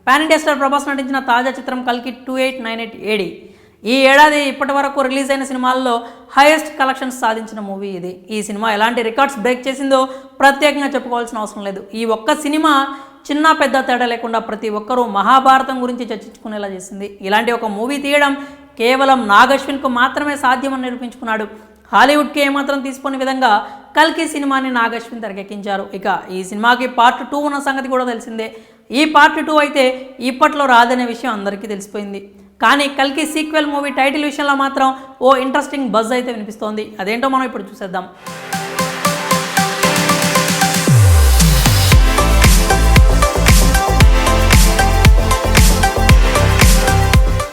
Pan India star Prabhas నటించిన తాజా చిత్రం కల్కి 2898 AD. ఈ ఏడాది ఇప్పటి వరకు రిలీజ్ అయిన సినిమాల్లో హైయెస్ట్ కలెక్షన్స్ సాధించిన మూవీ ఇది. ఈ సినిమా ఎలాంటి రికార్డ్స్ బ్రేక్ చేసిందో ప్రత్యేకంగా చెప్పుకోవాల్సిన అవసరం లేదు. ఈ ఒక్క సినిమా చిన్న పెద్ద తేడా లేకుండా ప్రతి ఒక్కరూ మహాభారతం గురించి చర్చించుకునేలా చేసింది. ఇలాంటి ఒక మూవీ తీయడం కేవలం నాగ్ అశ్విన్కు మాత్రమే సాధ్యమని నిరూపించుకున్నాడు. హాలీవుడ్కి ఏమాత్రం తీసుకోని విధంగా కల్కి సినిమాని నాగ్ అశ్విన్ తెరకెక్కించారు. ఇక ఈ సినిమాకి పార్ట్ 2 ఉన్న సంగతి కూడా తెలిసిందే. ఈ పార్ట్ 2 అయితే ఇప్పట్లో రాదనే విషయం అందరికీ తెలిసిపోయింది. కానీ కల్కి సీక్వెల్ మూవీ టైటిల్ విషయంలో మాత్రం ఓ ఇంట్రెస్టింగ్ బజ్ అయితే వినిపిస్తోంది. అదేంటో మనం ఇప్పుడు చూసేద్దాం.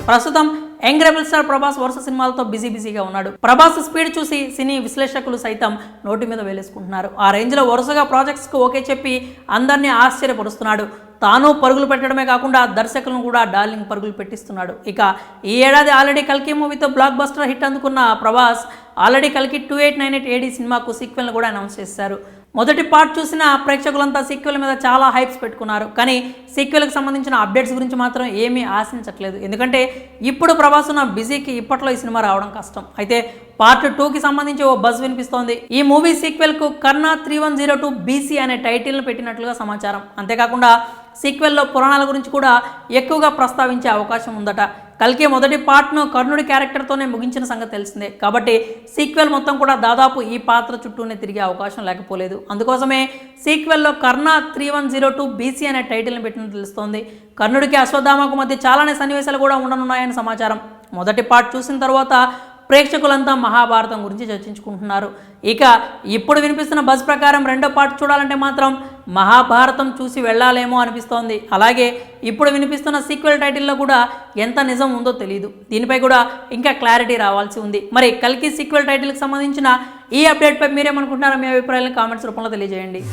ప్రస్తుతం యంగ్ రెబల్ స్టార్ ప్రభాస్ వరుస సినిమాలతో బిజీగా ఉన్నాడు. ప్రభాస్ స్పీడ్ చూసి సినీ విశ్లేషకులు సైతం నోటి మీద వేలేసుకుంటున్నారు. ఆ రేంజ్లో వరుసగా ప్రాజెక్ట్స్కు ఓకే చెప్పి అందరినీ ఆశ్చర్యపరుస్తున్నాడు. తాను పరుగులు పెట్టడమే కాకుండా దర్శకులను కూడా డార్లింగ్ పరుగులు పెట్టిస్తున్నాడు. ఇక ఈ ఏడాది ఆల్రెడీ కల్కి మూవీతో బ్లాక్ బస్టర్ హిట్ అందుకున్న ప్రభాస్ ఆల్రెడీ కల్కి 2898 AD సినిమాకు సీక్వెల్ను కూడా అనౌన్స్ చేశారు. మొదటి పార్ట్ చూసిన ప్రేక్షకులంతా సీక్వెల్ మీద చాలా హైప్స్ పెట్టుకున్నారు. కానీ సీక్వెల్కి సంబంధించిన అప్డేట్స్ గురించి మాత్రం ఏమీ ఆశించట్లేదు. ఎందుకంటే ఇప్పుడు ప్రభాస్ ఉన్న బిజీకి ఇప్పట్లో ఈ సినిమా రావడం కష్టం. అయితే పార్ట్ 2కి సంబంధించి ఓ బజ్ వినిపిస్తోంది. ఈ మూవీ సీక్వెల్కు కర్ణ 3102 BC అనే టైటిల్ను పెట్టినట్లుగా సమాచారం. అంతేకాకుండా సీక్వెల్లో పురాణాల గురించి కూడా ఎక్కువగా ప్రస్తావించే అవకాశం ఉందట. కల్కి మొదటి పార్ట్ను కర్ణుడి క్యారెక్టర్తోనే ముగించిన సంగతి తెలిసిందే. కాబట్టి సీక్వెల్ మొత్తం కూడా దాదాపు ఈ పాత్ర చుట్టూనే తిరిగే అవకాశం లేకపోలేదు. అందుకోసమే సీక్వెల్లో కర్ణ 3102 BC అనే టైటిల్ని పెట్టినట్టు తెలుస్తోంది. కర్ణుడికి అశ్వత్థామకు మధ్య చాలానే సన్నివేశాలు కూడా ఉండనున్నాయని సమాచారం. మొదటి పార్ట్ చూసిన తర్వాత ప్రేక్షకులంతా మహాభారతం గురించి చర్చించుకుంటున్నారు. ఇక ఇప్పుడు వినిపిస్తున్న బజ్ ప్రకారం రెండో పార్ట్ చూడాలంటే మాత్రం మహాభారతం చూసి వెళ్ళాలేమో అనిపిస్తోంది. అలాగే ఇప్పుడు వినిపిస్తున్న సీక్వెల్ టైటిల్లో కూడా ఎంత నిజం ఉందో తెలియదు. దీనిపై కూడా ఇంకా క్లారిటీ రావాల్సి ఉంది. మరి కల్కి సీక్వెల్ టైటిల్కి సంబంధించిన ఈ అప్డేట్పై మీరేమనుకుంటున్నారో మీ అభిప్రాయాలను కామెంట్స్ రూపంలో తెలియజేయండి.